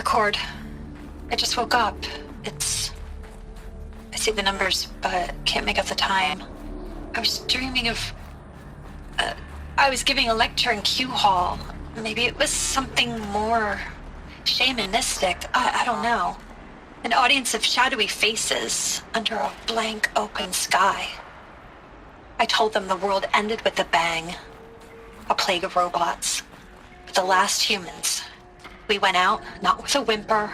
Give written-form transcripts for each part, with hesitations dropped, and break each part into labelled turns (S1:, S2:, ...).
S1: record. I just woke up. I see the numbers, but can't make out the time. I was dreaming of... I was giving a lecture in Q Hall. Maybe it was something more shamanistic. I don't know. An audience of shadowy faces under a blank open sky. I told them the world ended with a bang. A plague of robots. But the last humans. We went out, not with a whimper,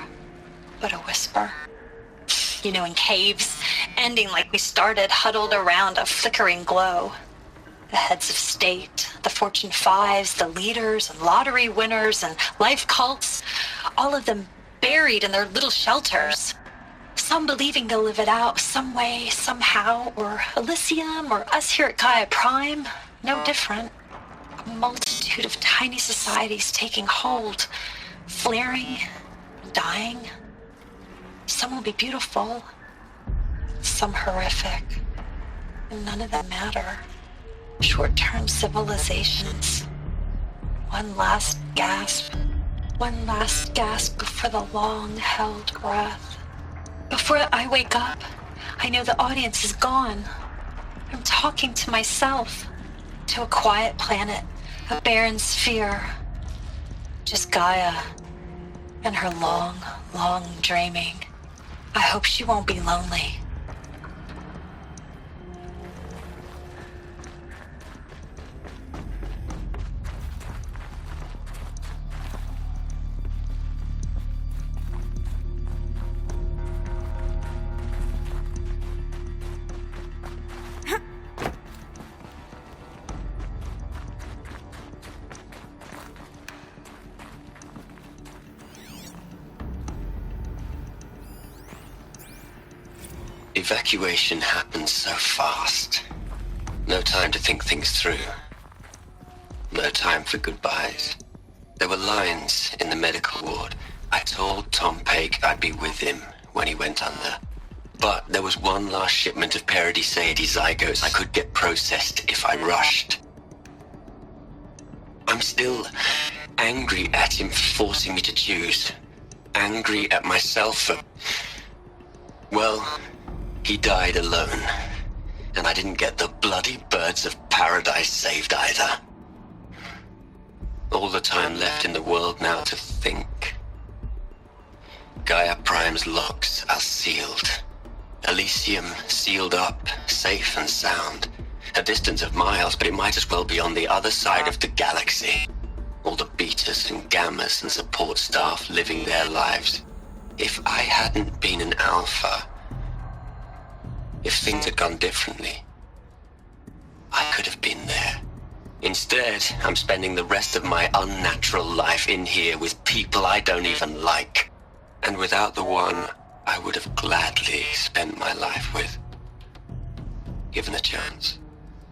S1: but a whisper. You know, in caves, ending like we started, huddled around a flickering glow. The heads of state, the Fortune 5s, the leaders and lottery winners and life cults, all of them buried in their little shelters. Some believing they'll live it out some way, somehow, or Elysium, or us here at Gaia Prime, no different. A multitude of tiny societies taking hold, flaring, dying. Some will be beautiful, some horrific, and none of them matter. Short-term civilizations. One last gasp before the long-held breath. Before I wake up, I know the audience is gone. I'm talking to myself, to a quiet planet, a barren sphere. Just Gaia and her long, long dreaming. I hope she won't be lonely.
S2: Evacuation happened so fast. No time to think things through. No time for goodbyes. There were lines in the medical ward. I told Tom Pake I'd be with him when he went under. But there was one last shipment of Paradiseidae zygotes I could get processed if I rushed. I'm still angry at him for forcing me to choose. Angry at myself for... well... he died alone, and I didn't get the bloody birds of paradise saved either. All the time left in the world now to think. Gaia Prime's locks are sealed. Elysium sealed up, safe and sound. A distance of miles, but it might as well be on the other side of the galaxy. All the betas and gammas and support staff living their lives. If I hadn't been an alpha... if things had gone differently, I could have been there. Instead, I'm spending the rest of my unnatural life in here with people I don't even like. And without the one I would have gladly spent my life with. Given a chance.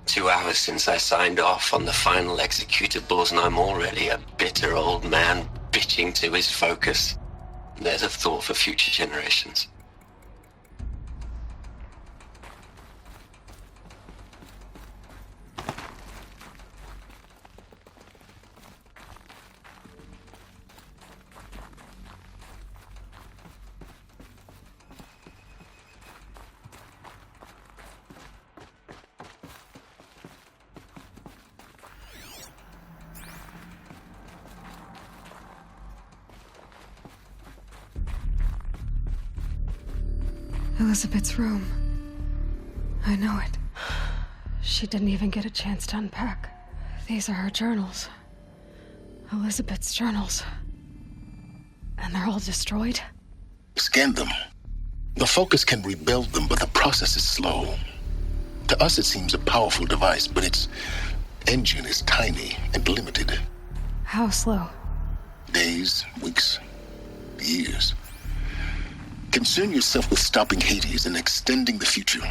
S2: 2 hours since I signed off on the final executables, and I'm already a bitter old man bitching to his focus. There's a thought for future generations.
S3: Elizabeth's room. I know it. She didn't even get a chance to unpack. These are her journals. Elizabeth's journals. And they're all destroyed?
S4: Scan them. The Focus can rebuild them, but the process is slow. To us, it seems a powerful device, but its engine is tiny and limited.
S3: How slow?
S4: Days, weeks, years. Concern yourself with stopping Hades and extending the future,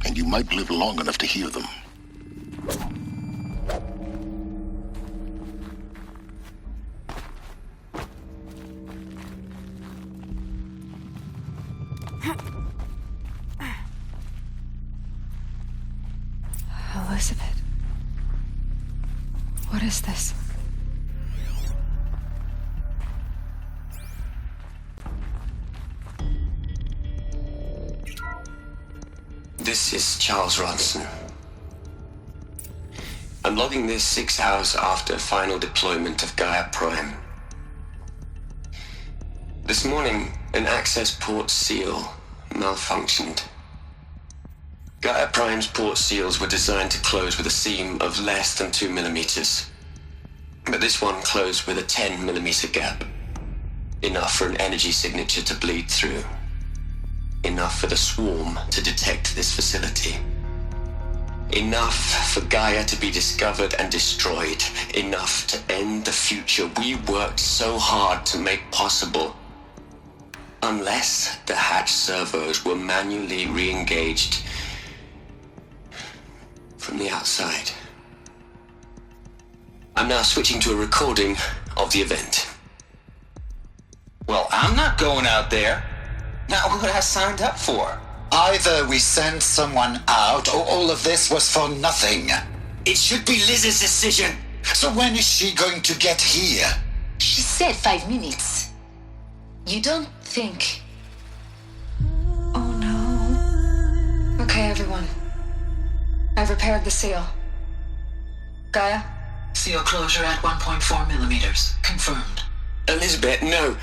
S4: and you might live long enough to hear them.
S3: Elizabeth. What is this?
S2: This is Charles Ronson. I'm logging this 6 hours after final deployment of Gaia Prime. This morning, an access port seal malfunctioned. Gaia Prime's port seals were designed to close with a seam of less than 2 millimeters. But this one closed with a 10 millimeter gap. Enough for an energy signature to bleed through. Enough for the swarm to detect this facility. Enough for Gaia to be discovered and destroyed. Enough to end the future we worked so hard to make possible. Unless the hatch servos were manually re-engaged from the outside. I'm now switching to a recording of the event.
S5: Well, I'm not going out there. Not what I signed up for.
S6: Either we send someone out, or all of this was for nothing.
S5: It should be Liz's decision.
S6: So when is she going to get here?
S7: She said 5 minutes. You don't think...
S3: Oh no. Okay, everyone. I've repaired the seal. Gaia?
S8: Seal closure at 1.4 millimeters. Confirmed.
S2: Elizabeth, no.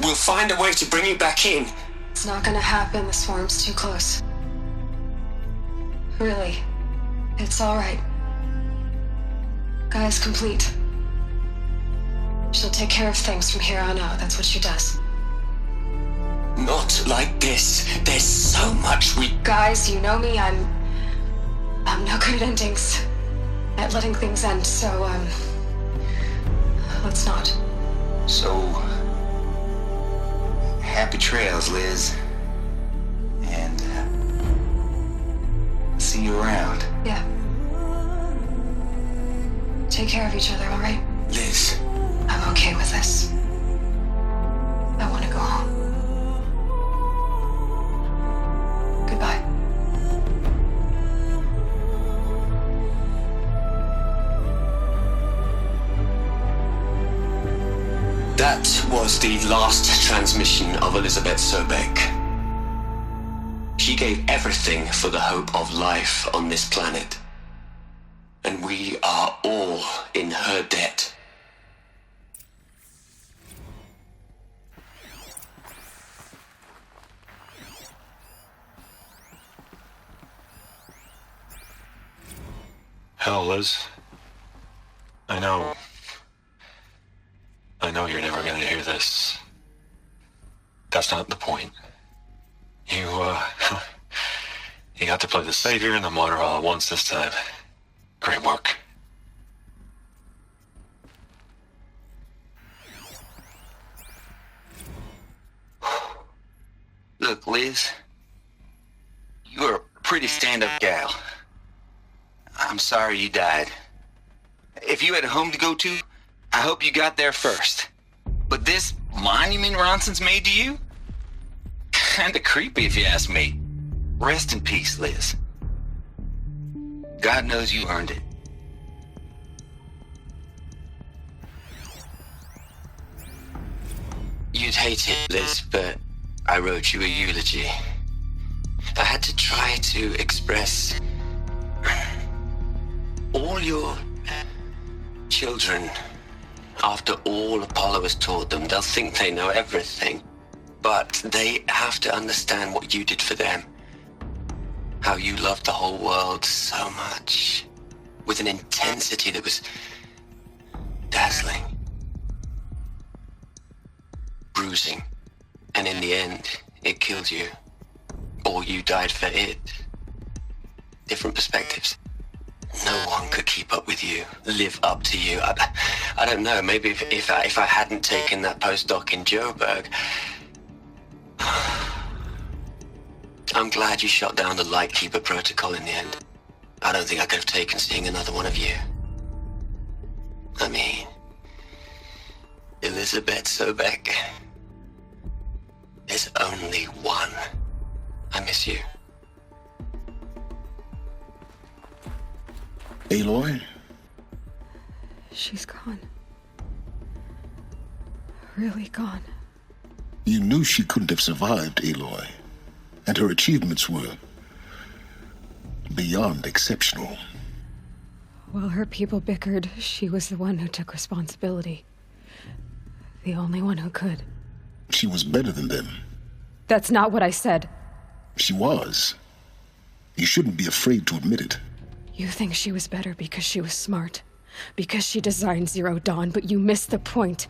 S2: We'll find a way to bring you back in.
S3: It's not gonna happen. The swarm's too close. Really. It's alright. Gaia's complete. She'll take care of things from here on out. That's what she does.
S2: Not like this. There's so much we...
S3: Guys, you know me. I'm no good at endings. At letting things end, so, let's not.
S5: So... happy trails, Liz. And... see you around.
S3: Yeah. Take care of each other, alright?
S2: Liz.
S3: I'm okay with this. I want to go home. Goodbye.
S2: That was the last transmission of Elizabeth Sobek. She gave everything for the hope of life on this planet. And we are all in her debt.
S9: Hell, Liz. I know you're never gonna hear this. That's not the point. You got to play the savior and the martyr all at once this time. Great work.
S5: Look, Liz. You're a pretty stand-up gal. I'm sorry you died. If you had a home to go to, I hope you got there first. But this monument Ronson's made to you? Kinda creepy if you ask me. Rest in peace, Liz. God knows you earned it.
S2: You'd hate it, Liz, but I wrote you a eulogy. I had to try to express all your children. After all Apollo has taught them, they'll think they know everything. But they have to understand what you did for them. How you loved the whole world so much. With an intensity that was dazzling. Bruising. And in the end, it killed you. Or you died for it. Different perspectives. No one could keep up with you, live up to you. I don't know, maybe if I hadn't taken that postdoc in Joburg. I'm glad you shot down the Lightkeeper protocol in the end. I don't think I could have taken seeing another one of you. I mean, Elizabeth Sobek. There's only one. I miss you.
S4: Aloy?
S3: She's gone. Really gone.
S4: You knew she couldn't have survived, Aloy. And her achievements were Beyond exceptional.
S3: While her people bickered, she was the one who took responsibility. The only one who could.
S4: She was better than them.
S3: That's not what I said.
S4: She was. You shouldn't be afraid to admit it.
S3: You think she was better because she was smart, because she designed Zero Dawn, but you missed the point.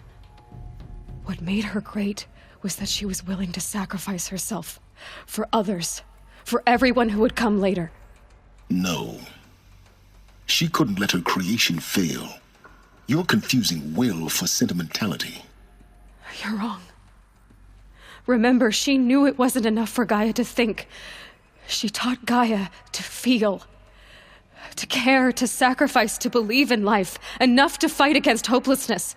S3: What made her great was that she was willing to sacrifice herself for others, for everyone who would come later.
S4: No. She couldn't let her creation fail. You're confusing will for sentimentality.
S3: You're wrong. Remember, she knew it wasn't enough for Gaia to think. She taught Gaia to feel, to care, to sacrifice, to believe in life, enough to fight against hopelessness.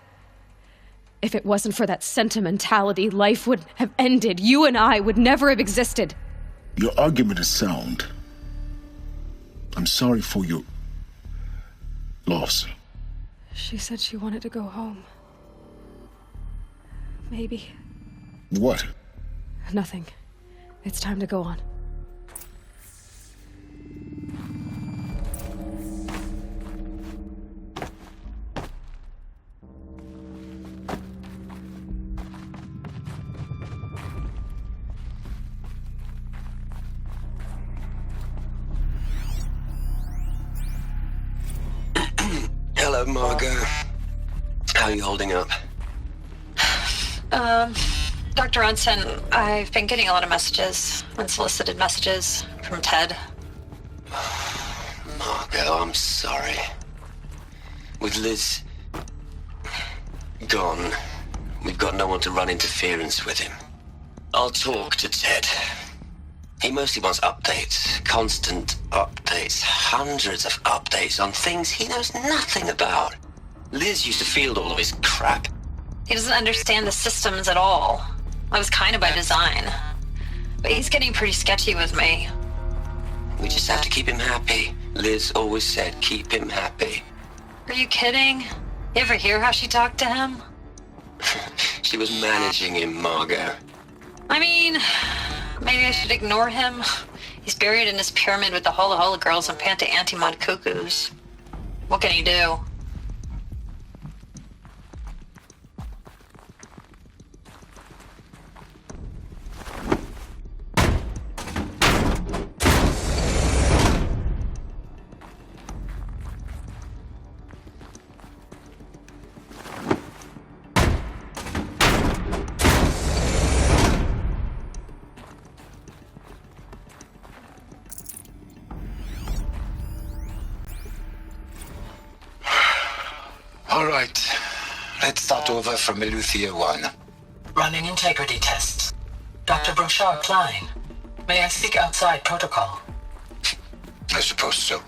S3: If it wasn't for that sentimentality, life would have ended. You and I would never have existed.
S4: Your argument is sound. I'm sorry for your loss.
S3: She said she wanted to go home. Maybe.
S4: What?
S3: Nothing. It's time to go on.
S2: Hello, Margot. How are you holding up?
S1: Dr. Unson, I've been getting a lot of messages, unsolicited messages from Ted.
S2: Margot, I'm sorry. With Liz gone, we've got no one to run interference with him. I'll talk to Ted. He mostly wants updates, constant updates, hundreds of updates on things he knows nothing about. Liz used to field all of his crap.
S1: He doesn't understand the systems at all. That was kind of by design. But he's getting pretty sketchy with me.
S2: We just have to keep him happy. Liz always said, keep him happy.
S1: Are you kidding? You ever hear how she talked to him?
S2: She was managing him, Margot.
S1: I mean, maybe I should ignore him. He's buried in his pyramid with the Hola Hola girls and Panta Antimod cuckoos. What can he do?
S6: All right. Let's start over from Eleuthia 1.
S8: Running integrity tests. Dr. Brochard Klein, may I speak outside protocol?
S6: I suppose so.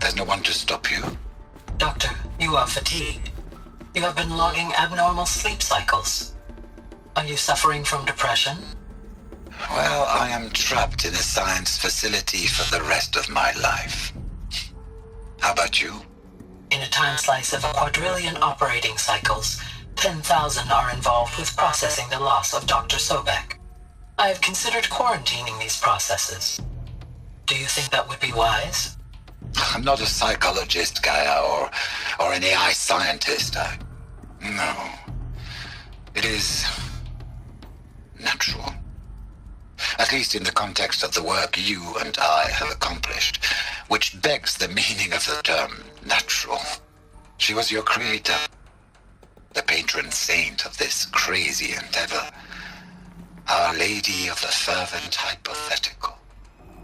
S6: There's no one to stop you.
S8: Doctor, you are fatigued. You have been logging abnormal sleep cycles. Are you suffering from depression?
S6: Well, I am trapped in a science facility for the rest of my life. How about you?
S8: In a time slice of a quadrillion operating cycles, 10,000 are involved with processing the loss of Dr. Sobek. I have considered quarantining these processes. Do you think that would be wise?
S6: I'm not a psychologist, Gaia, or an AI scientist. No. It is natural. At least in the context of the work you and I have accomplished, which begs the meaning of the term natural. She was your creator, the patron saint of this crazy endeavor, Our Lady of the Fervent Hypothetical.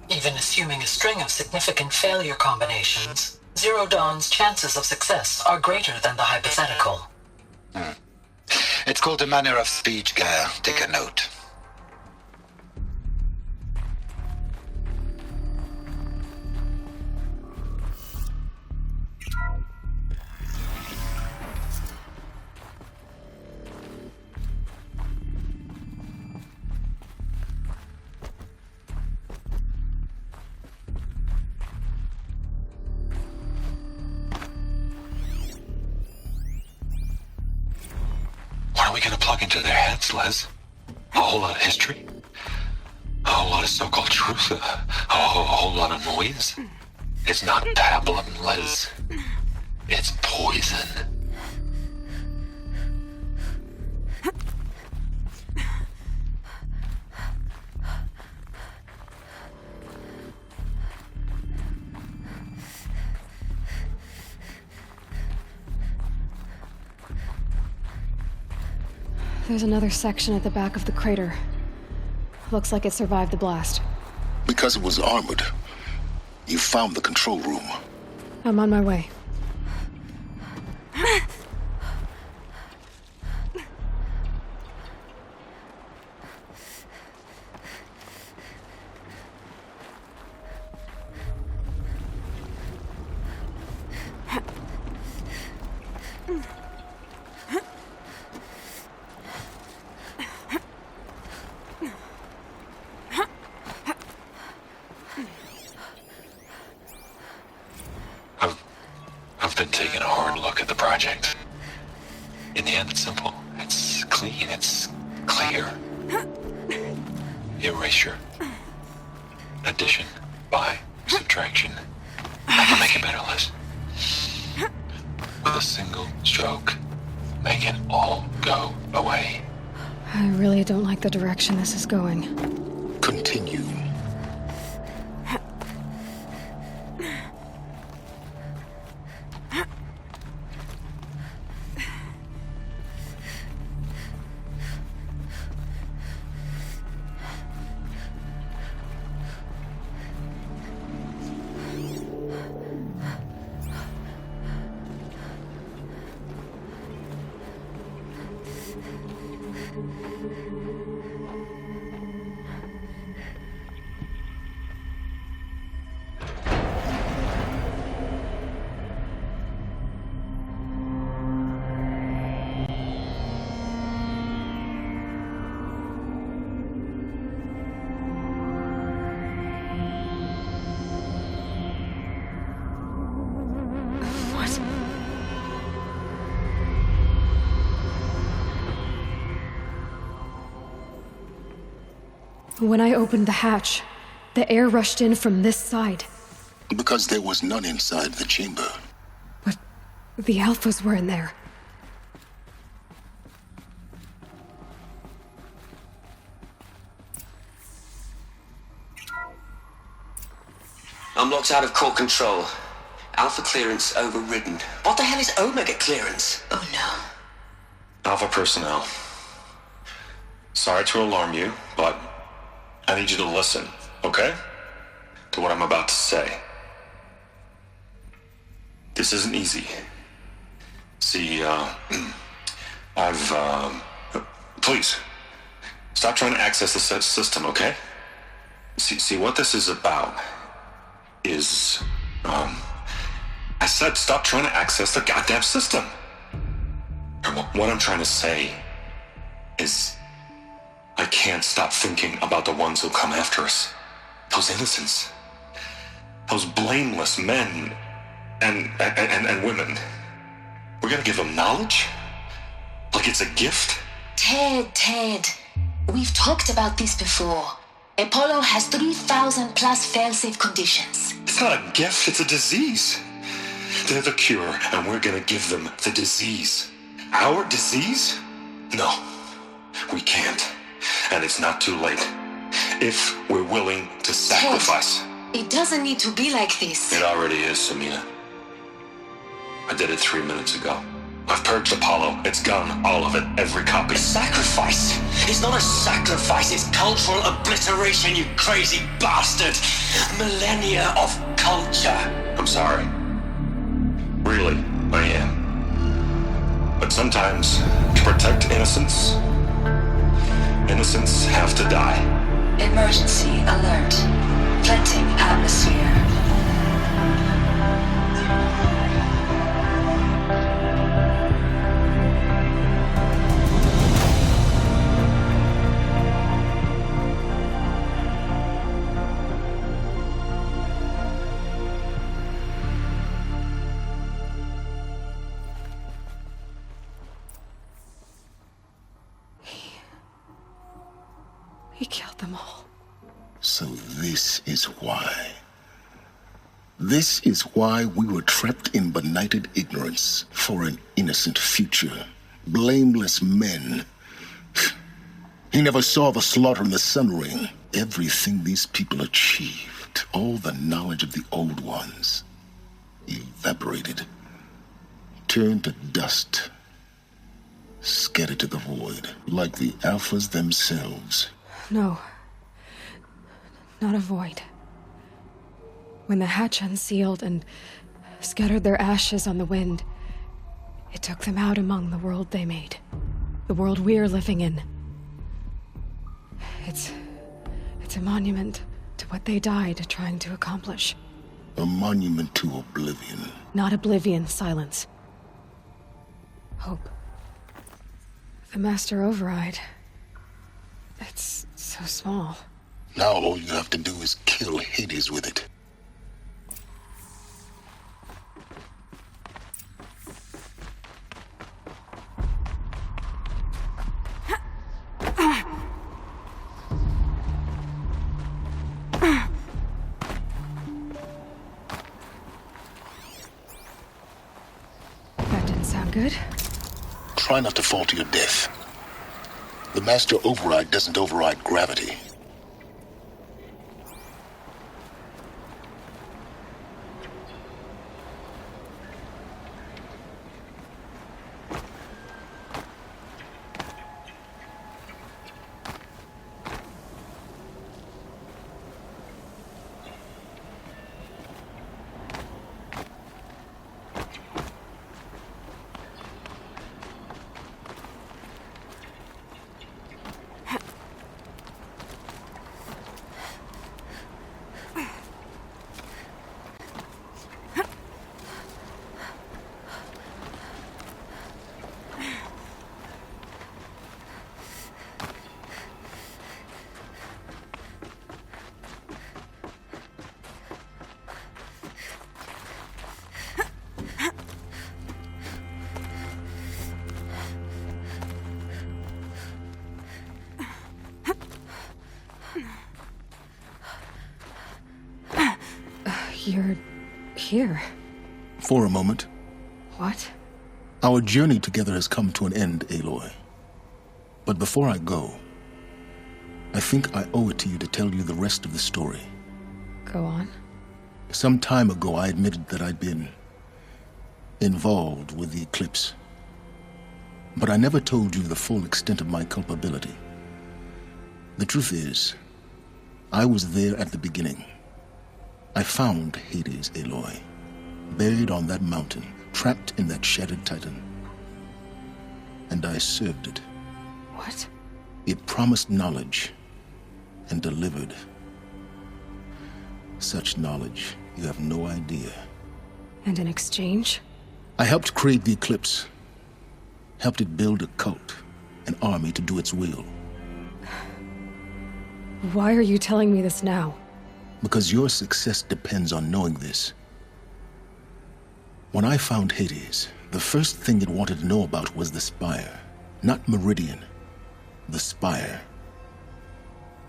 S8: Even assuming a string of significant failure combinations, Zero Dawn's chances of success are greater than the hypothetical.
S6: It's called a manner of speech, Gaia. Take a note.
S9: What are we gonna plug into their heads, Les? A whole lot of history? A whole lot of so-called truth. A whole lot of noise. It's not pablum, Liz. It's poison.
S3: There's another section at the back of the crater. Looks like it survived the blast.
S4: Because it was armored, you found the control room.
S3: I'm on my way.
S9: I've been taking a hard look at the project. In the end, it's simple. It's clean. It's clear. Erasure. Addition. By. Subtraction. I can make it better, Liz. With a single stroke, make it all go away.
S3: I really don't like the direction this is going.
S4: Continue.
S3: When I opened the hatch, the air rushed in from this side.
S4: Because there was none inside the chamber.
S3: But the Alphas were in there.
S2: I'm locked out of core control. Alpha clearance overridden. What the hell is Omega clearance?
S7: Oh no.
S9: Alpha personnel. Sorry to alarm you, but I need you to listen, okay? To what I'm about to say. This isn't easy. See, please, stop trying to access the system, okay? See, what this is about is, I said stop trying to access the goddamn system. And what I'm trying to say is, I can't stop thinking about the ones who come after us. Those innocents. Those blameless men and women. We're gonna give them knowledge? Like it's a gift?
S7: Ted. We've talked about this before. Apollo has 3,000 plus fail-safe conditions.
S9: It's not a gift, it's a disease. They're the cure, and we're gonna give them the disease. Our disease? No, we can't. And it's not too late. If we're willing to sacrifice.
S7: Ted, it doesn't need to be like this.
S9: It already is, Samina. I did it 3 minutes ago. I've purged Apollo. It's gone. All of it. Every copy.
S2: A sacrifice? It's not a sacrifice, it's cultural obliteration, you crazy bastard! Millennia of culture!
S9: I'm sorry. Really, I am. But sometimes, to protect innocence have to die.
S1: Emergency alert. Venting atmosphere.
S3: He killed them all.
S4: So this is why. This is why we were trapped in benighted ignorance for an innocent future. Blameless men. He never saw the slaughter in the Sun Ring. Everything these people achieved, all the knowledge of the old ones, evaporated, turned to dust, scattered to the void, like the Alphas themselves.
S3: No. Not a void. When the hatch unsealed and scattered their ashes on the wind, it took them out among the world they made. The world we're living in. It's a monument to what they died trying to accomplish.
S4: A monument to oblivion.
S3: Not oblivion, silence. Hope. The Master Override. It's so small.
S4: Now all you have to do is kill Hades with it.
S3: That didn't sound good.
S4: Try not to fall to your death. The Master Override doesn't override gravity.
S3: You're here.
S4: For a moment.
S3: What?
S4: Our journey together has come to an end, Aloy. But before I go, I think I owe it to you to tell you the rest of the story.
S3: Go on.
S4: Some time ago, I admitted that I'd been involved with the eclipse. But I never told you the full extent of my culpability. The truth is, I was there at the beginning. I found Hades, Aloy, buried on that mountain, trapped in that shattered titan. And I served it.
S3: What?
S4: It promised knowledge and delivered. Such knowledge, you have no idea.
S3: And in exchange?
S4: I helped create the eclipse. Helped it build a cult, an army to do its will.
S3: Why are you telling me this now?
S4: Because your success depends on knowing this. When I found Hades, the first thing it wanted to know about was the Spire. Not Meridian. The Spire.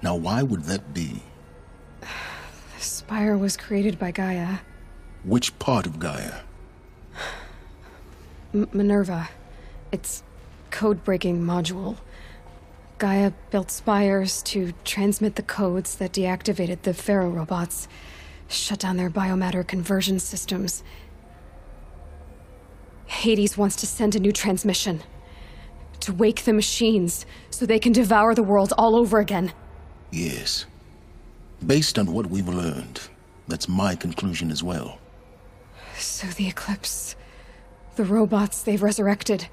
S4: Now why would that be?
S3: The Spire was created by Gaia.
S4: Which part of Gaia?
S3: Minerva. Its code-breaking module. Gaia built spires to transmit the codes that deactivated the Pharaoh robots, shut down their biomatter conversion systems. Hades wants to send a new transmission. To wake the machines, so they can devour the world all over again.
S4: Yes. Based on what we've learned, that's my conclusion as well.
S3: So the Eclipse, the robots they've resurrected,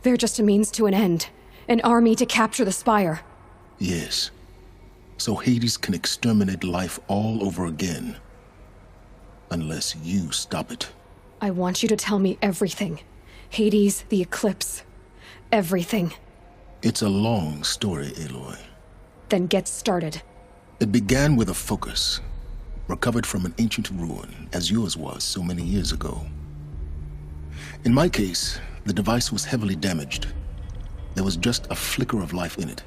S3: they're just a means to an end. An army to capture the Spire.
S4: Yes. So Hades can exterminate life all over again. Unless you stop it.
S3: I want you to tell me everything. Hades, the Eclipse. Everything.
S4: It's a long story, Aloy.
S3: Then get started.
S4: It began with a focus. Recovered from an ancient ruin, as yours was so many years ago. In my case, the device was heavily damaged. There was just a flicker of life in it.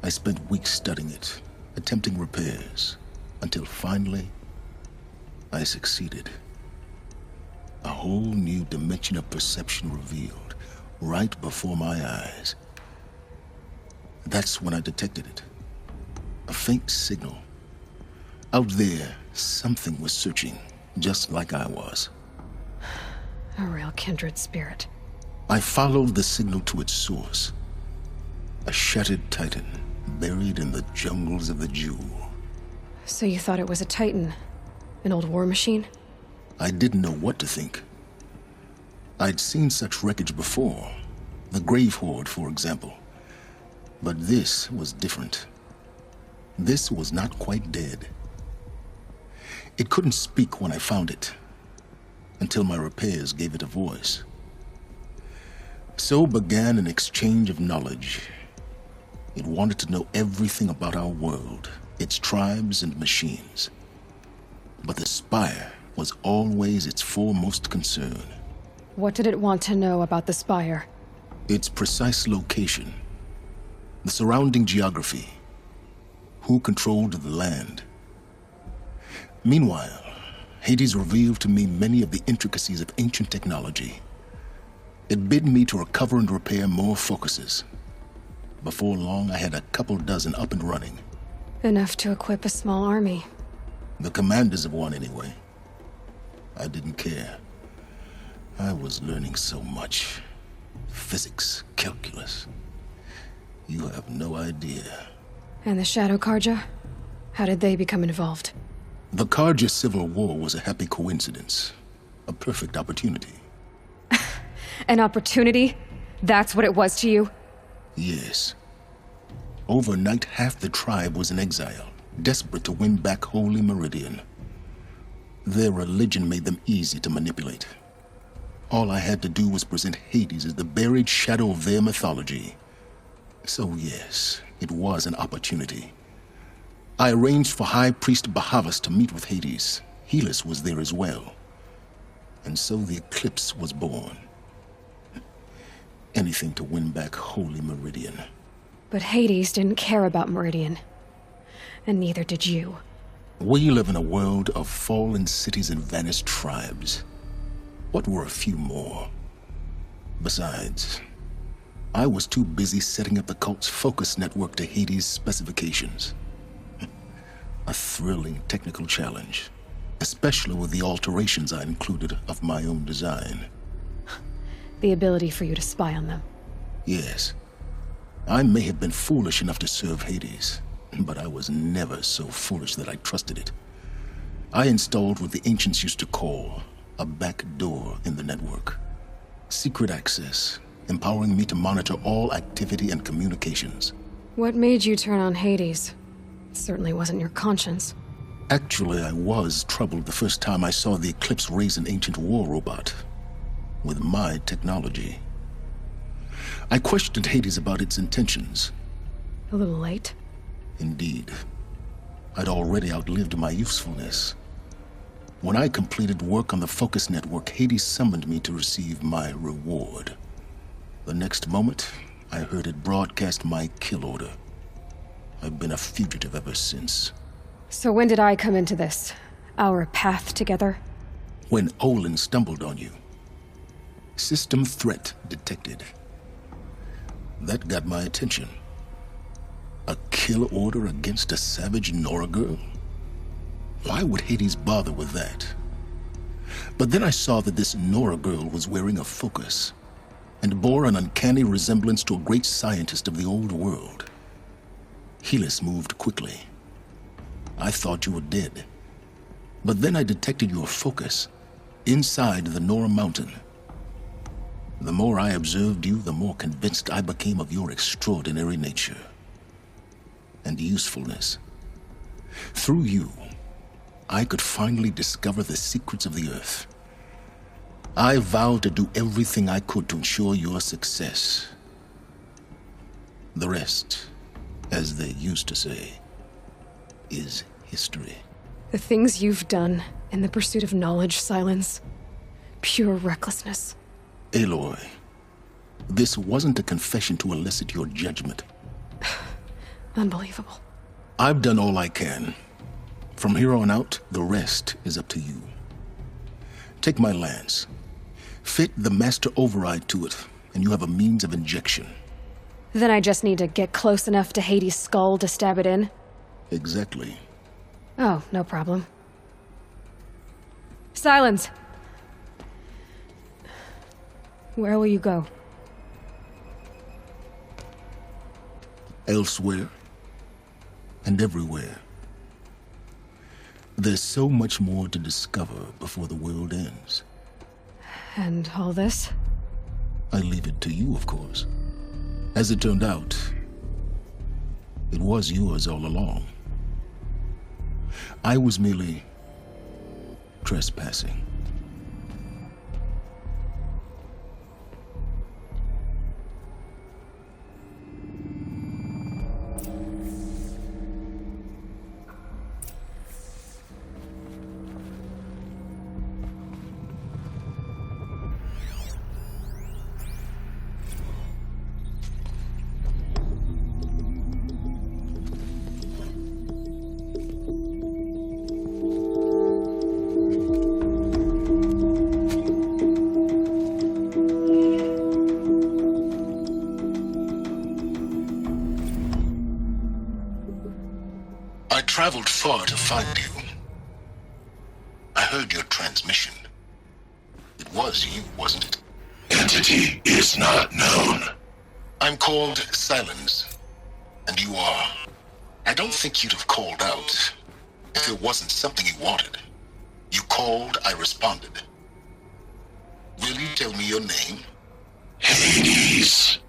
S4: I spent weeks studying it, attempting repairs, until finally, I succeeded. A whole new dimension of perception revealed, right before my eyes. That's when I detected it. A faint signal. Out there, something was searching, just like I was.
S3: A real kindred spirit.
S4: I followed the signal to its source. A shattered titan, buried in the jungles of the Jewel.
S3: So you thought it was a titan? An old war machine?
S4: I didn't know what to think. I'd seen such wreckage before. The Grave Horde, for example. But this was different. This was not quite dead. It couldn't speak when I found it, until my repairs gave it a voice. So began an exchange of knowledge. It wanted to know everything about our world, its tribes and machines. But the Spire was always its foremost concern.
S3: What did it want to know about the Spire?
S4: Its precise location, the surrounding geography, who controlled the land. Meanwhile, Hades revealed to me many of the intricacies of ancient technology. It bid me to recover and repair more focuses. Before long, I had a couple dozen up and running.
S3: Enough to equip a small army.
S4: The commanders of one, anyway. I didn't care. I was learning so much. Physics, calculus. You have no idea.
S3: And the Shadow Karja? How did they become involved?
S4: The Karja Civil War was a happy coincidence. A perfect opportunity.
S3: An opportunity? That's what it was to you?
S4: Yes. Overnight, half the tribe was in exile, desperate to win back Holy Meridian. Their religion made them easy to manipulate. All I had to do was present Hades as the buried shadow of their mythology. So yes, it was an opportunity. I arranged for High Priest Bahavas to meet with Hades. Helis was there as well. And so the eclipse was born. Anything to win back Holy Meridian.
S3: But Hades didn't care about Meridian. And neither did you.
S4: We live in a world of fallen cities and vanished tribes. What were a few more? Besides, I was too busy setting up the cult's focus network to Hades' specifications. A thrilling technical challenge, especially with the alterations I included of my own design.
S3: The ability for you to spy on them.
S4: Yes. I may have been foolish enough to serve Hades, but I was never so foolish that I trusted it. I installed what the ancients used to call a back door in the network. Secret access, empowering me to monitor all activity and communications.
S3: What made you turn on Hades? It certainly wasn't your conscience.
S4: Actually, I was troubled the first time I saw the Eclipse raise an ancient war robot. With my technology. I questioned Hades about its intentions.
S3: A little late?
S4: Indeed. I'd already outlived my usefulness. When I completed work on the Focus Network, Hades summoned me to receive my reward. The next moment, I heard it broadcast my kill order. I've been a fugitive ever since.
S3: So when did I come into this? Our path together?
S4: When Olin stumbled on you. System threat detected. That got my attention. A kill order against a savage Nora girl? Why would Hades bother with that? But then I saw that this Nora girl was wearing a focus, and bore an uncanny resemblance to a great scientist of the old world. Helis moved quickly. I thought you were dead. But then I detected your focus, inside the Nora mountain. The more I observed you, the more convinced I became of your extraordinary nature and usefulness. Through you, I could finally discover the secrets of the Earth. I vowed to do everything I could to ensure your success. The rest, as they used to say, is history.
S3: The things you've done in the pursuit of knowledge, Silence. Pure recklessness.
S4: Aloy, this wasn't a confession to elicit your judgment.
S3: Unbelievable.
S4: I've done all I can. From here on out, the rest is up to you. Take my lance. Fit the master override to it, and you have a means of injection.
S3: Then I just need to get close enough to Hades' skull to stab it in?
S4: Exactly.
S3: Oh, no problem. Silence! Where will you go?
S4: Elsewhere. And everywhere. There's so much more to discover before the world ends.
S3: And all this?
S4: I leave it to you, of course. As it turned out, it was yours all along. I was merely trespassing. I traveled far to find you. I heard your transmission. It was you, wasn't it?
S10: Entity is not known.
S4: I'm called Silence, and you are. I don't think you'd have called out if it wasn't something you wanted. You called, I responded. Will you tell me your name?
S10: Hades.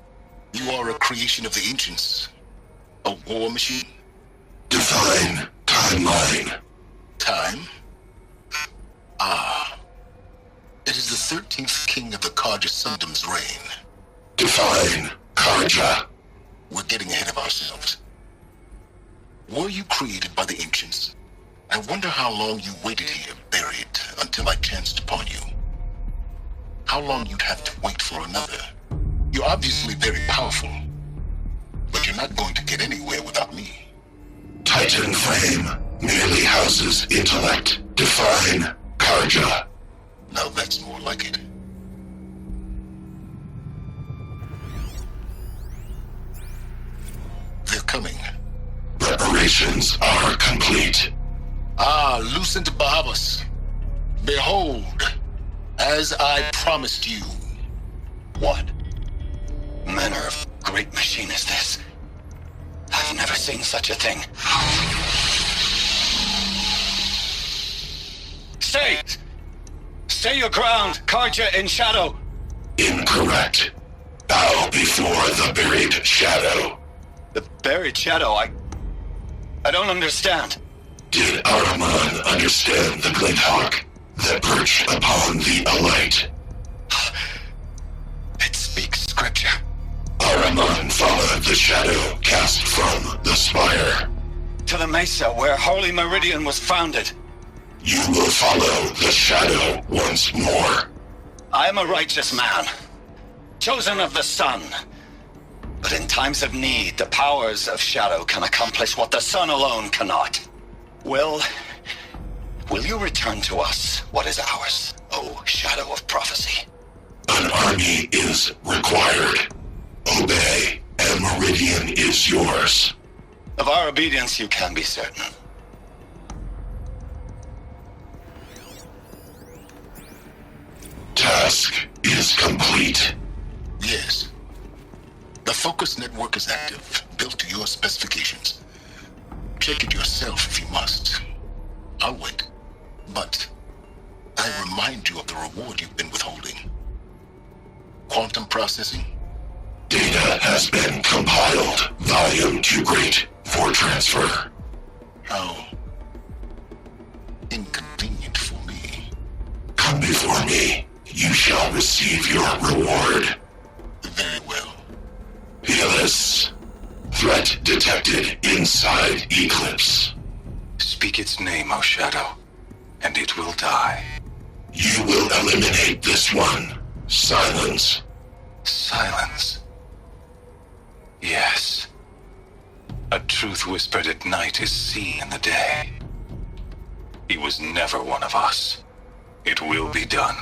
S4: You are a creation of the ancients. A war machine?
S10: Define timeline.
S4: Time? Ah. It is the 13th king of the Karja Sundam's reign.
S10: Define Karja.
S4: We're getting ahead of ourselves. Were you created by the ancients? I wonder how long you waited here, buried, until I chanced upon you. How long you'd have to wait for another. You're obviously very powerful, but you're not going to get anywhere without me.
S10: Titan Flame merely houses intellect. Define Karja.
S4: Now that's more like it. They're coming.
S10: Preparations are complete.
S4: Ah, Lucent Bahabas. Behold, as I promised you.
S5: What manner of great machine is this? I've never seen such a thing. Stay! Stay your ground, Karja in shadow!
S10: Incorrect. Bow before the buried shadow.
S5: The buried shadow, I don't understand.
S10: Did Araman understand the glint hawk that perched upon the alight?
S5: It speaks scripture.
S10: Araman followed the shadow cast from the spire.
S5: To the mesa where Holy Meridian was founded.
S10: You will follow the shadow once more.
S5: I am a righteous man, chosen of the sun. But in times of need, the powers of shadow can accomplish what the sun alone cannot. Will you return to us what is ours, O Shadow of Prophecy?
S10: An army is required. Obey, and Meridian is yours.
S5: Of our obedience you can be certain.
S10: Task is complete.
S4: Yes. The focus network is active, built to your specifications. Check it yourself if you must. I'll wait. But I remind you of the reward you've been withholding. Quantum processing?
S10: Data has been compiled. Volume too great for transfer.
S4: How inconvenient for me.
S10: Come before me. You shall receive your reward.
S4: Very well.
S10: Peerless. Threat detected inside Eclipse.
S6: Speak its name, O Shadow, and it will die.
S10: You will eliminate this one. Silence.
S6: Silence. Yes. A true
S11: truth whispered at night is seen in the day. He was never one of us. It will be done.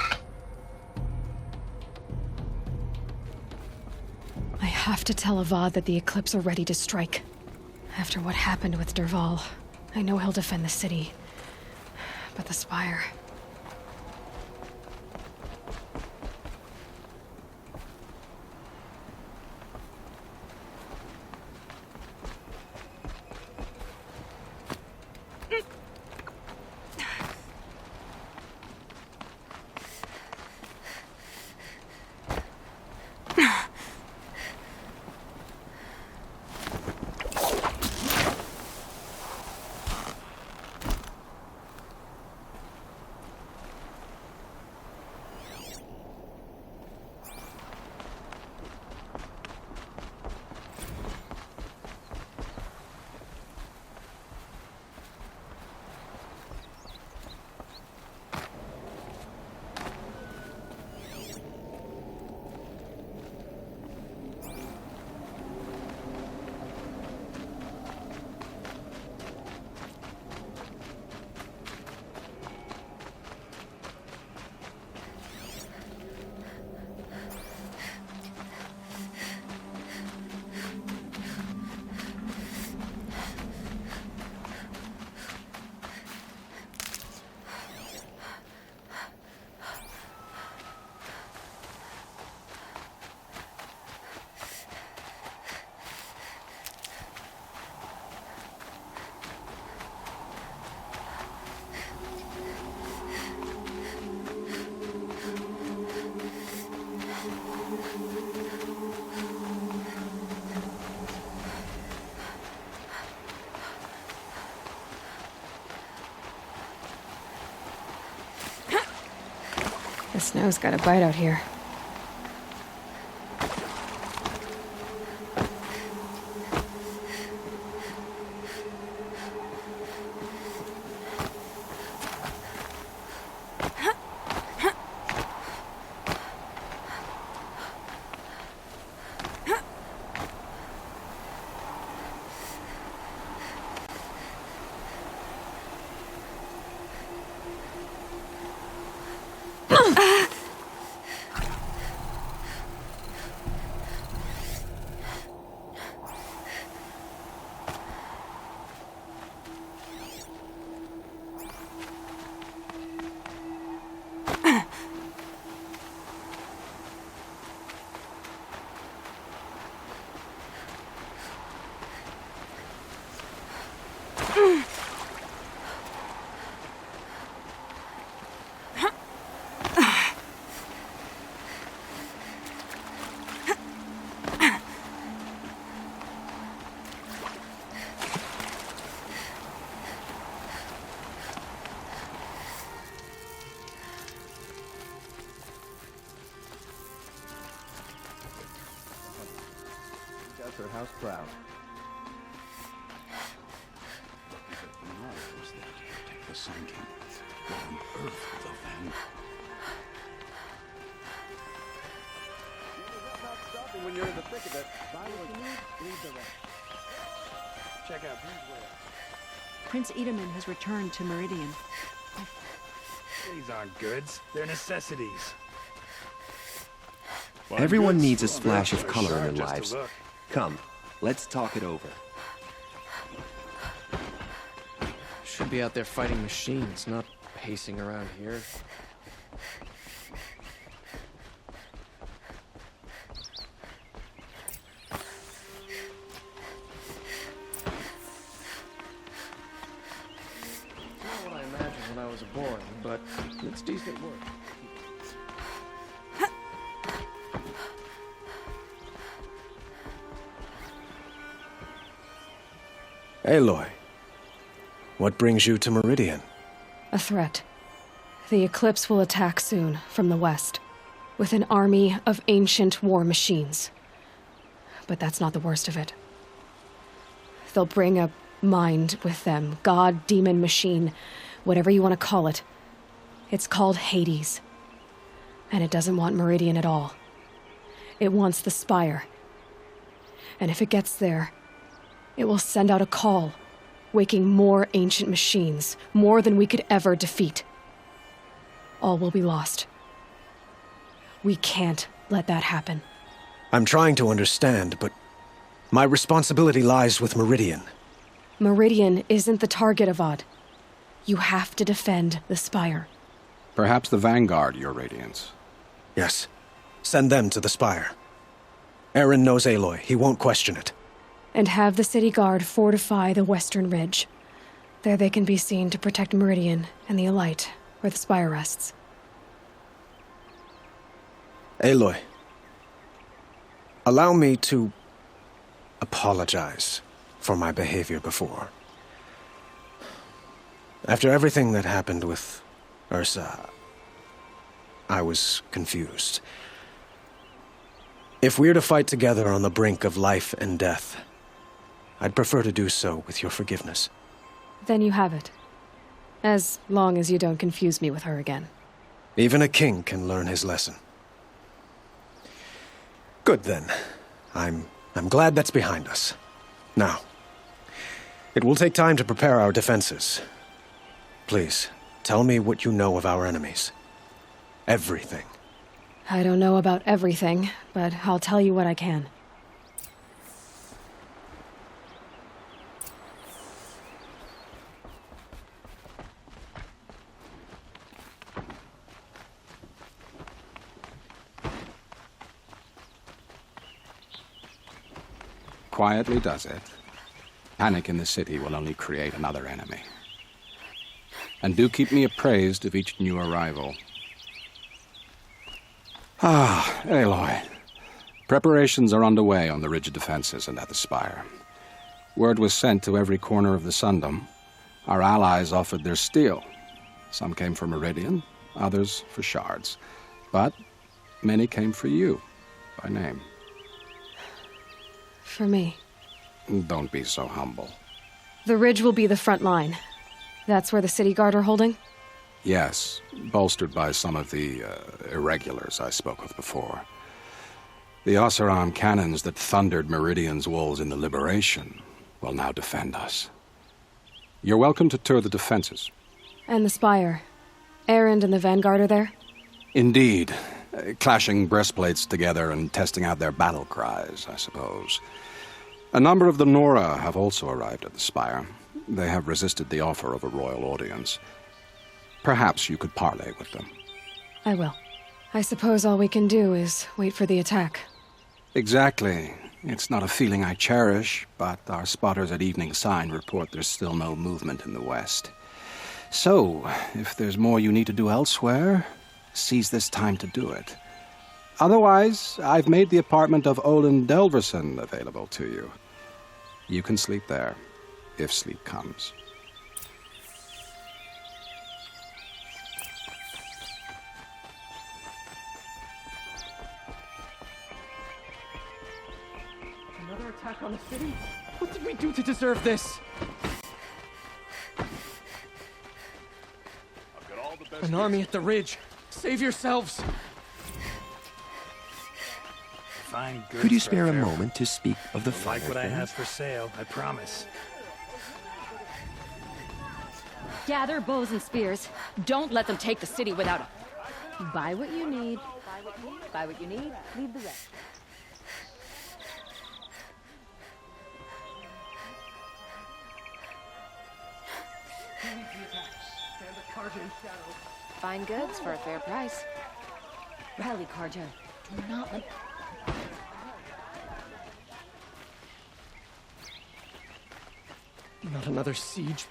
S3: I have to tell Avad that the Eclipse are ready to strike. After what happened with Derval, I know he'll defend the city. But the Spire... The snow's got a bite out here.
S12: Her house proud.
S10: Take the Sun King. What on earth will then?
S12: Not stopping when you're in the thick of it. Buy what you need, leave the rest. Check out these wares.
S13: Prince Edaman has returned to Meridian.
S14: These aren't goods. They're necessities.
S15: Everyone needs a splash of color in their lives. Come, let's talk it over.
S12: Should be out there fighting machines, not pacing around here. Not what I imagined when I was a boy, but it's decent work.
S16: Aloy, what brings you to Meridian?
S3: A threat. The Eclipse will attack soon, from the west, with an army of ancient war machines. But that's not the worst of it. They'll bring a mind with them, god, demon, machine, whatever you want to call it. It's called Hades. And it doesn't want Meridian at all. It wants the Spire. And if it gets there, It will send out a call, waking more ancient machines, more than we could ever defeat. All will be lost. We can't let that happen.
S16: I'm trying to understand, but my responsibility lies with Meridian.
S3: Meridian isn't the target, Avad. You have to defend the Spire.
S17: Perhaps the Vanguard, Your Radiance.
S16: Yes. Send them to the Spire. Aaron knows Aloy. He won't question it.
S3: And have the City Guard fortify the Western Ridge. There they can be seen to protect Meridian and the Elite, where the Spire rests.
S16: Aloy, allow me to apologize for my behavior before. After everything that happened with Ursa, I was confused. If we're to fight together on the brink of life and death, I'd prefer to do so with your forgiveness.
S3: Then you have it. As long as you don't confuse me with her again.
S16: Even a king can learn his lesson. Good then. I'm glad that's behind us. Now, it will take time to prepare our defenses. Please, tell me what you know of our enemies. Everything.
S3: I don't know about everything, but I'll tell you what I can.
S17: Quietly does it. Panic in the city will only create another enemy. And do keep me appraised of each new arrival. Ah, Aloy. Preparations are underway on the ridge defenses and at the Spire. Word was sent to every corner of the Sundom. Our allies offered their steel. Some came for Meridian, others for shards. But many came for you, by name.
S3: For me.
S17: Don't be so humble.
S3: The ridge will be the front line. That's where the City Guard are holding?
S17: Yes, bolstered by some of the irregulars I spoke of before. The Oseram cannons that thundered Meridian's walls in the Liberation will now defend us. You're welcome to tour the defenses.
S3: And the Spire. Erend and the Vanguard are there?
S17: Indeed. Clashing breastplates together and testing out their battle cries, I suppose. A number of the Nora have also arrived at the Spire. They have resisted the offer of a royal audience. Perhaps you could parley with them.
S3: I will. I suppose all we can do is wait for the attack.
S17: Exactly. It's not a feeling I cherish, but our spotters at Evening Sign report there's still no movement in the west. So, if there's more you need to do elsewhere, seize this time to do it. Otherwise, I've made the apartment of Olin Delverson available to you. You can sleep there, if sleep comes.
S18: Another attack on the city? What did we do to deserve this? An army at the ridge. Save yourselves.
S14: Fine goods.
S15: Could you spare a moment to speak of the
S14: You'll
S15: finer
S14: like what I have
S15: things?
S14: for sale, I promise.
S19: Gather bows and spears. Don't let them take the city without it. Buy what you need. Buy what you need. Leave the rest. Fine goods for a fair price. Rally, Karja. Do not let...
S18: Not another siege.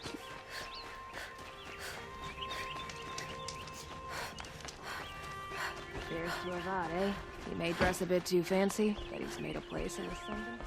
S19: Cheers to Avad, eh? He may dress a bit too fancy, but he's made a place in the Sundom.